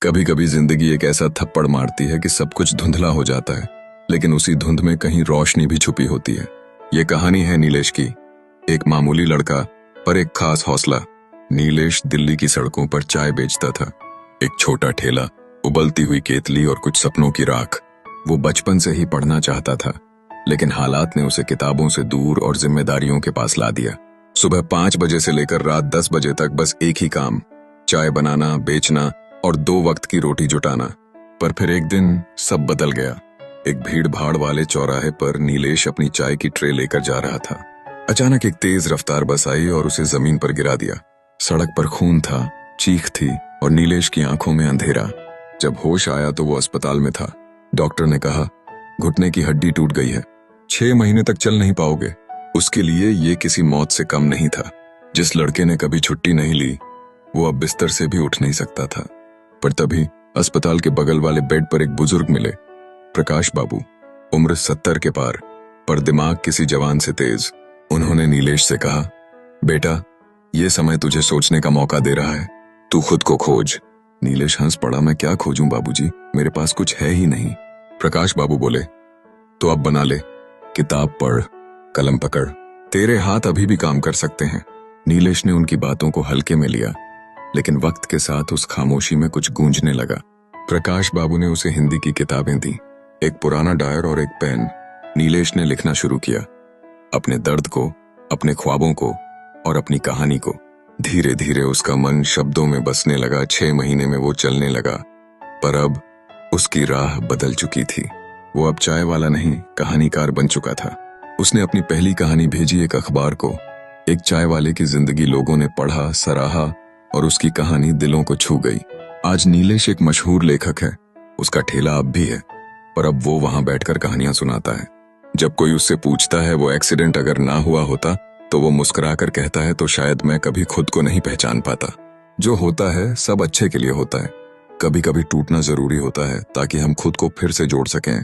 कभी कभी जिंदगी एक ऐसा थप्पड़ मारती है कि सब कुछ धुंधला हो जाता है, लेकिन उसी धुंध में कहीं रोशनी भी छुपी होती है। ये कहानी है नीलेश की। एक मामूली लड़का पर एक खास हौसला। नीलेश दिल्ली की सड़कों पर चाय बेचता था। एक छोटा ठेला, उबलती हुई केतली और कुछ सपनों की राख। वो बचपन से ही पढ़ना चाहता था, लेकिन हालात ने उसे किताबों से दूर और जिम्मेदारियों के पास ला दिया। सुबह 5 बजे से लेकर रात 10 बजे तक बस एक ही काम, चाय बनाना, बेचना और 2 वक्त की रोटी जुटाना। पर फिर एक दिन सब बदल गया। एक भीड़ भाड़ वाले चौराहे पर नीलेश अपनी चाय की ट्रे लेकर जा रहा था। अचानक एक तेज रफ्तार बस आई और उसे जमीन पर गिरा दिया। सड़क पर खून था, चीख थी और नीलेश की आंखों में अंधेरा। जब होश आया तो वो अस्पताल में था। डॉक्टर ने कहा, घुटने की हड्डी टूट गई है, 6 महीने तक चल नहीं पाओगे। उसके लिए ये किसी मौत से कम नहीं था। जिस लड़के ने कभी छुट्टी नहीं ली, वो अब बिस्तर से भी उठ नहीं सकता था। पर तभी अस्पताल के बगल वाले बेड पर एक बुजुर्ग मिले, प्रकाश बाबू, उम्र 70 के पार, पर दिमाग किसी जवान से तेज। उन्होंने नीलेश से कहा, बेटा, ये समय तुझे सोचने का मौका दे रहा है, तू खुद को खोज। नीलेश हंस पड़ा, मैं क्या खोजूं बाबूजी, मेरे पास कुछ है ही नहीं। प्रकाश बाबू बोले, तो अब बना ले, किताब पढ़, कलम पकड़, तेरे हाथ अभी भी काम कर सकते हैं। नीलेश ने उनकी बातों को हल्के में लिया, लेकिन वक्त के साथ उस खामोशी में कुछ गूंजने लगा। प्रकाश बाबू ने उसे हिंदी की किताबें दी, एक पुराना डायर और एक पेन। नीलेश ने लिखना शुरू किया, अपने दर्द को, अपने ख्वाबों को और अपनी कहानी को। धीरे धीरे उसका मन शब्दों में बसने लगा। 6 महीने में वो चलने लगा, पर अब उसकी राह बदल चुकी थी। वो अब चाय वाला नहीं, कहानीकार बन चुका था। उसने अपनी पहली कहानी भेजी एक अखबार को। एक चाय वाले की जिंदगी लोगों ने पढ़ा, सराहा और उसकी कहानी दिलों को छू गई। आज नीलेश एक मशहूर लेखक है। उसका ठेला अब भी है, पर अब वो वहां बैठकर कहानियां सुनाता है। जब कोई उससे पूछता है वो एक्सीडेंट अगर ना हुआ होता, तो वो मुस्कुराकर कहता है, तो शायद मैं कभी खुद को नहीं पहचान पाता। जो होता है सब अच्छे के लिए होता है। कभी कभी टूटना जरूरी होता है ताकि हम खुद को फिर से जोड़ सकें।